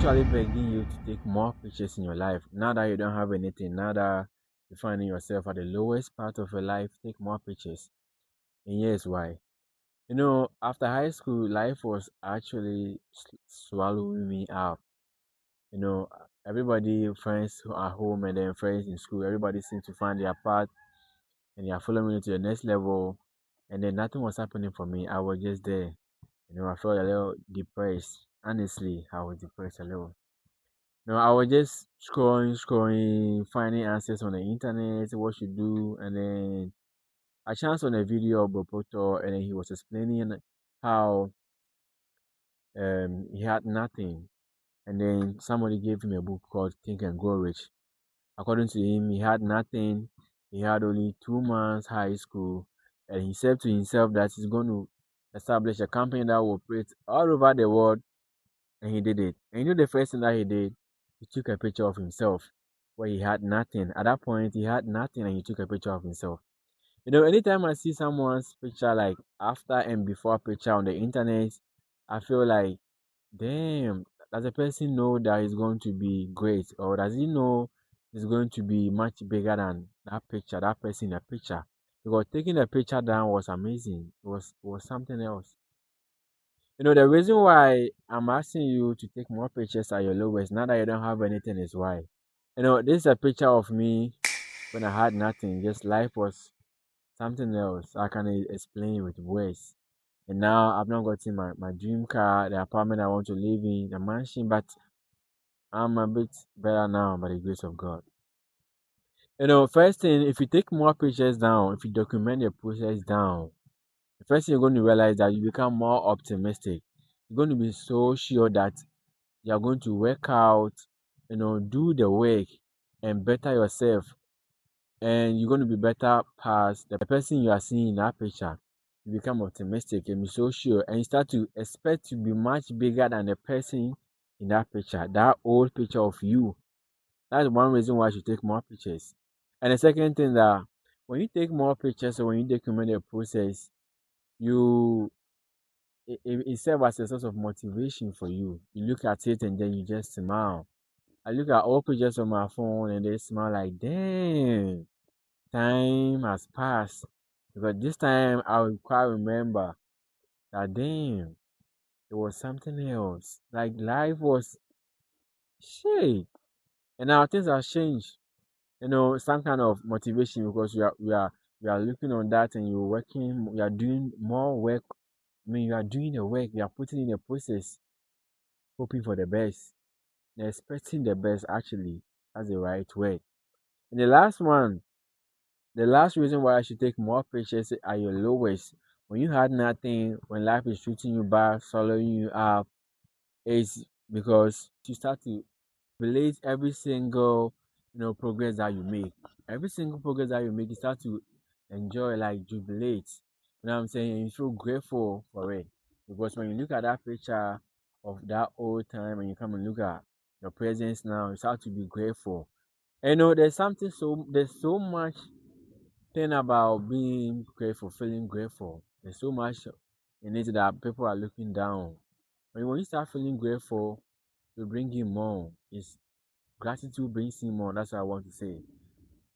actually begging you to take more pictures in your life. Now that you don't have anything, now that you're finding yourself at the lowest part of your life, take more pictures. And here's why. After high school, life was actually swallowing me up. You know, everybody, friends who are home and then friends in school, everybody seems to find their path and they are following me to the next level. And then nothing was happening for me. I was just there. I felt a little depressed. Honestly, I was depressed a little. I was just scrolling, finding answers on the internet, what to do, and then I chanced on a video of Bopoto, and then he was explaining how he had nothing, and then somebody gave him a book called Think and Grow Rich. According to him, he had nothing. He had only 2 months high school, and he said to himself that he's going to establish a company that will operate all over the world, and he did it. And the first thing that he did, he took a picture of himself where he had nothing. At that point, he had nothing, and he took a picture of himself. Anytime I see someone's picture, like after and before picture on the internet, I feel like, damn, does the person know that he's going to be great, or does he know he's going to be much bigger than that picture, that person in the picture? Because taking the picture down was amazing. It was something else. The reason why I'm asking you to take more pictures at your lowest now that you don't have anything is why. This is a picture of me when I had nothing. Just life was something else. I can explain it with words. And now I've not gotten my dream car, the apartment I want to live in, the mansion, but I'm a bit better now by the grace of God. First thing, if you take more pictures down, if you document the process down, the first thing you're going to realize that you become more optimistic. You're going to be so sure that you're going to work out, do the work and better yourself. And you're going to be better past the person you are seeing in that picture. You become optimistic and be so sure, and you start to expect to be much bigger than the person in that picture, that old picture of you. That's one reason why you should take more pictures. And the second thing that when you take more pictures or when you document the process, you it serves as a source of motivation for you. You look at it and then you just smile. I look at all pictures on my phone and they smile like, damn, time has passed. Because this time I will quite remember that, damn, it was something else. Like life was shit. And now things have changed. Some kind of motivation because you are looking on that and you're working, you are doing more work. I mean, you are doing the work, you are putting in the process, hoping for the best, and expecting the best. Actually, that's the right word. And the last one, the last reason why I should take more pictures at your lowest, when you had nothing, when life is treating you bad, swallowing you up, is because you start to relate every single progress that you make. Every single progress that you make, you start to enjoy, like jubilate. You know what I'm saying? And you feel grateful for it. Because when you look at that picture of that old time and you come and look at your presence now, you start to be grateful. And there's so much thing about being grateful, feeling grateful. There's so much in it that people are looking down. When you start feeling grateful, you bring in more. It's gratitude brings in more. That's what I want to say.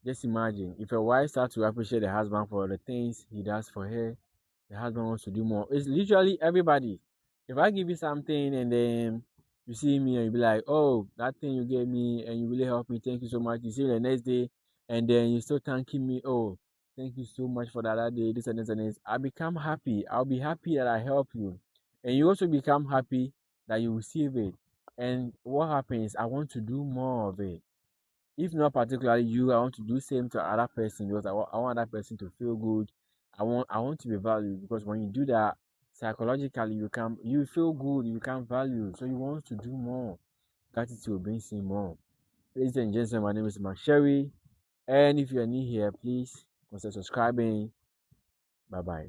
Just imagine if a wife starts to appreciate the husband for the things he does for her, the husband wants to do more. It's literally everybody. If I give you something and then you see me and you be like, oh, that thing you gave me and you really helped me, thank you so much. You see me the next day and then you still thanking me, oh, thank you so much for that other day, this and this and this. I become happy. I'll be happy that I help you. And you also become happy that you receive it. And what happens? I want to do more of it. If not particularly you, I want to do same to other person because I want that person to feel good. I want to be valued because when you do that psychologically, you feel good, you become valued, so you want to do more. Gratitude brings in more. Ladies and gentlemen, my name is Mark Sherry, and if you are new here, please consider subscribing. Bye bye.